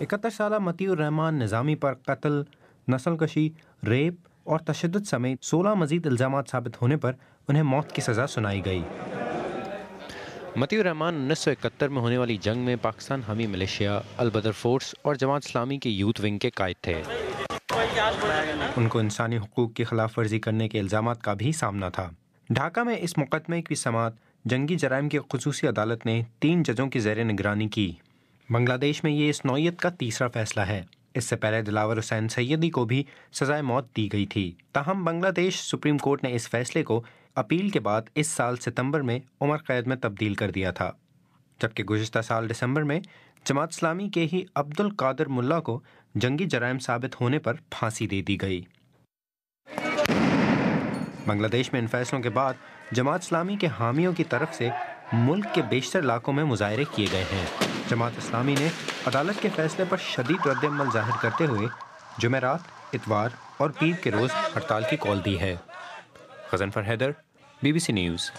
71 साला मतीउर रहमान निज़ामी पर कत्ल, नस्ल कशी, रेप और तशद्दुद समेत 16 मजीद इल्ज़ामात साबित होने पर उन्हें मौत की सज़ा सुनाई गई। मतीउर रहमान 1971 में होने वाली जंग में पाकिस्तान हमी मिलिशिया, अल बदर फोर्स और जमात इस्लामी के यूथ विंग के कायद थे। उनको इंसानी हुकूक की खिलाफ वर्जी करने के इल्ज़ामात का भी सामना था। ढाका में इस मुकदमे की समाअत जंगी जराइम की खुसूसी अदालत ने 3 जजों की ज़ेर निगरानी की। बांग्लादेश में ये इस नौयत का तीसरा फैसला है। इससे पहले दिलावर हुसैन सैयदी को भी सजाए मौत दी गई थी। ताहम बांग्लादेश सुप्रीम कोर्ट ने इस फैसले को अपील के बाद इस साल सितंबर में उम्र कैद में तब्दील कर दिया था, जबकि गुज़िश्ता साल दिसंबर में जमात इस्लामी के ही अब्दुल कादिर मुल्ला को जंगी जराइम साबित होने पर फांसी दे दी गई। बांग्लादेश में इन फैसलों के बाद जमात इस्लामी के हामियों की तरफ से मुल्क के बेशतर इलाकों में मुजाहरे किए गए हैं। जमात इस्लामी ने अदालत के फैसले पर शदीद रद्द-ए-अमल जाहिर करते हुए जुमेरात, इतवार और पीर के रोज़ हड़ताल की कॉल दी है। Ghazanfar Haider, BBC news.